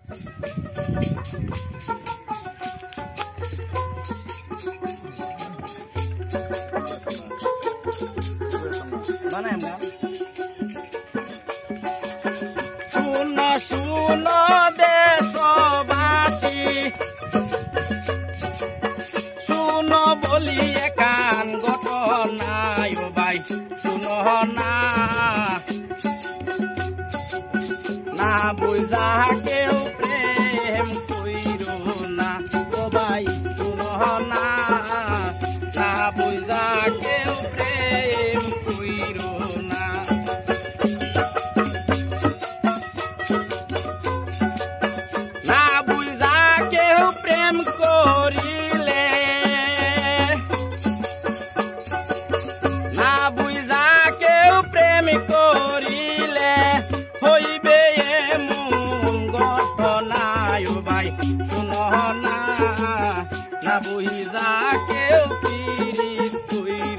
শুনো শুনো দেশবাসী, শুনো বলি একান ঘটনায় ভাই শুনো না, না বুঝা কেউ প্রেম কইরো না ও ভাই শুনো না, না বুঝা কেউ প্রেম কইরো না। না বুঝা কেউ প্রেম করিলে, না বুঝা কেউ প্রেম করিলে হইবে এমন ঘটনায় ভাই শুনো না, না বুঝা কেউ পিরিত কইরো